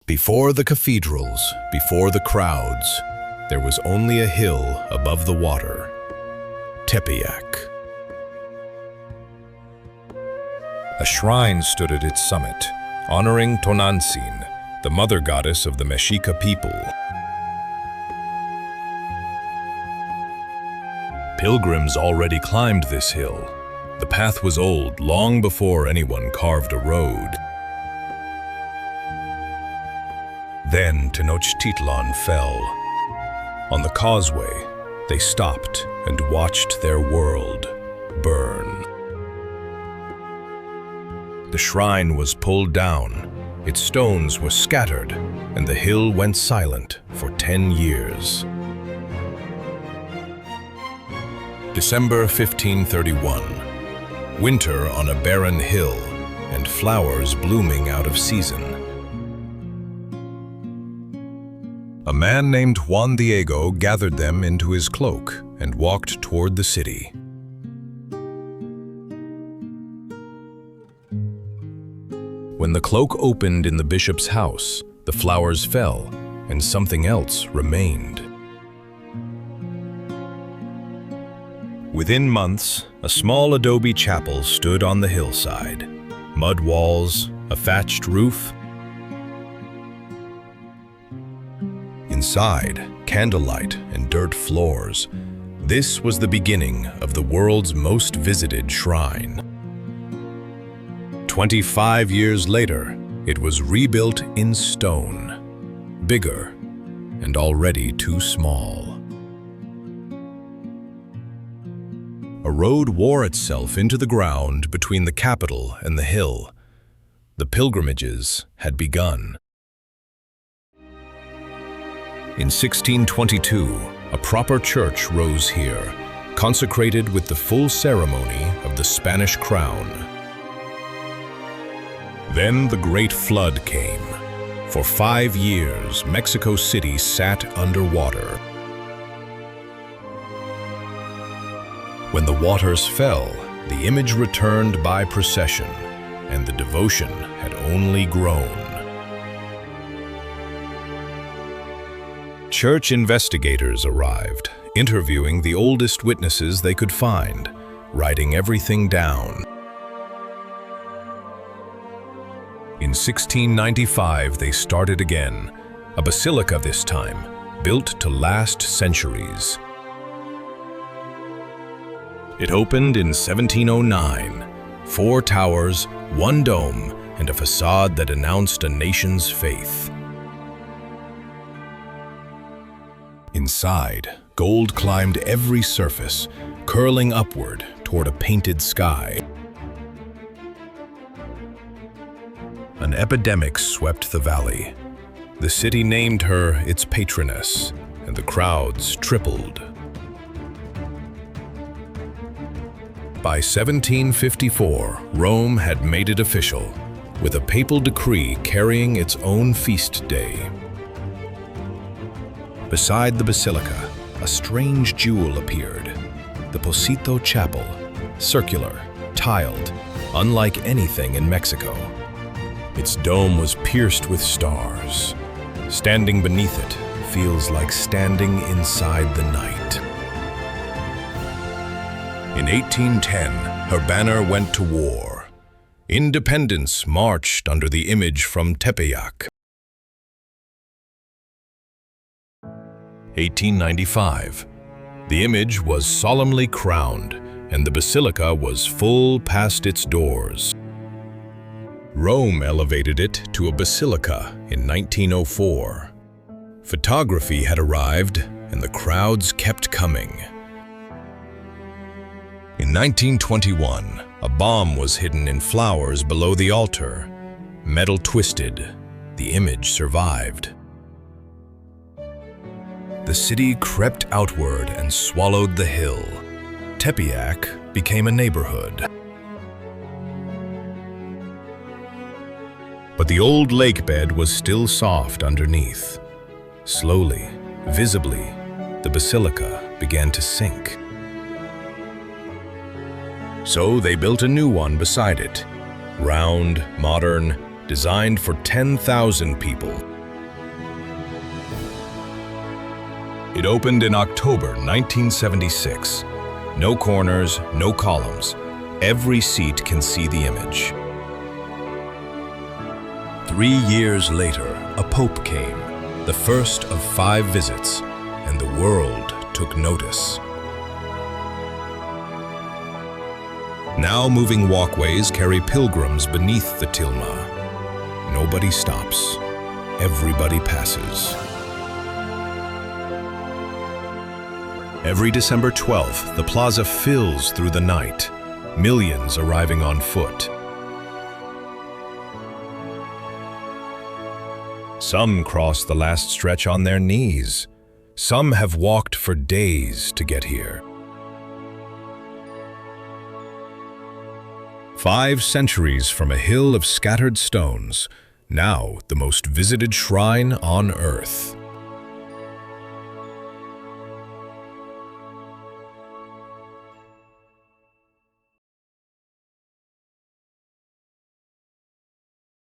Before the cathedrals, before the crowds, there was only a hill above the water, Tepeyac. A shrine stood at its summit, honoring Tonantzin, the mother goddess of the Mexica people. Pilgrims already climbed this hill. The path was old, long before anyone carved a road. Then Tenochtitlan fell. On the causeway, they stopped and watched their world burn. The shrine was pulled down, its stones were scattered, and the hill went silent for 10 years. December 1531. Winter on a barren hill, and flowers blooming out of season. A man named Juan Diego gathered them into his cloak and walked toward the city. When the cloak opened in the bishop's house, the flowers fell, and something else remained. Within months, a small adobe chapel stood on the hillside. Mud walls, a thatched roof. Inside, candlelight and dirt floors. This was the beginning of the world's most visited shrine. 25 years later, it was rebuilt in stone, bigger and already too small. A road wore itself into the ground between the capital and the hill. The pilgrimages had begun. In 1622, a proper church rose here, consecrated with the full ceremony of the Spanish crown. Then the Great Flood came. For 5 years, Mexico City sat underwater. When the waters fell, the image returned by procession, and the devotion had only grown. Church investigators arrived, interviewing the oldest witnesses they could find, writing everything down. In 1695, they started again, a basilica this time, built to last centuries. It opened in 1709, 4 towers, 1 dome, and a facade that announced a nation's faith. Inside, gold climbed every surface, curling upward toward a painted sky. An epidemic swept the valley. The city named her its patroness, and the crowds tripled. By 1754, Rome had made it official, with a papal decree carrying its own feast day. Beside the basilica, a strange jewel appeared. The Pocito Chapel, circular, tiled, unlike anything in Mexico. Its dome was pierced with stars. Standing beneath it feels like standing inside the night. In 1810, her banner went to war. Independence marched under the image from Tepeyac. 1895. The image was solemnly crowned, and the basilica was full past its doors. Rome elevated it to a basilica in 1904. Photography had arrived, and the crowds kept coming. In 1921, a bomb was hidden in flowers below the altar. Metal twisted. The image survived. The city crept outward and swallowed the hill. Tepeyac became a neighborhood. But the old lakebed was still soft underneath. Slowly, visibly, the basilica began to sink. So they built a new one beside it, round, modern, designed for 10,000 people. It opened in October 1976. No corners, no columns. Every seat can see the image. 3 years later, a pope came, the first of 5 visits, and the world took notice. Now moving walkways carry pilgrims beneath the tilma. Nobody stops. Everybody passes. Every December 12th, the plaza fills through the night, millions arriving on foot. Some cross the last stretch on their knees. Some have walked for days to get here. 5 centuries from a hill of scattered stones, now the most visited shrine on earth.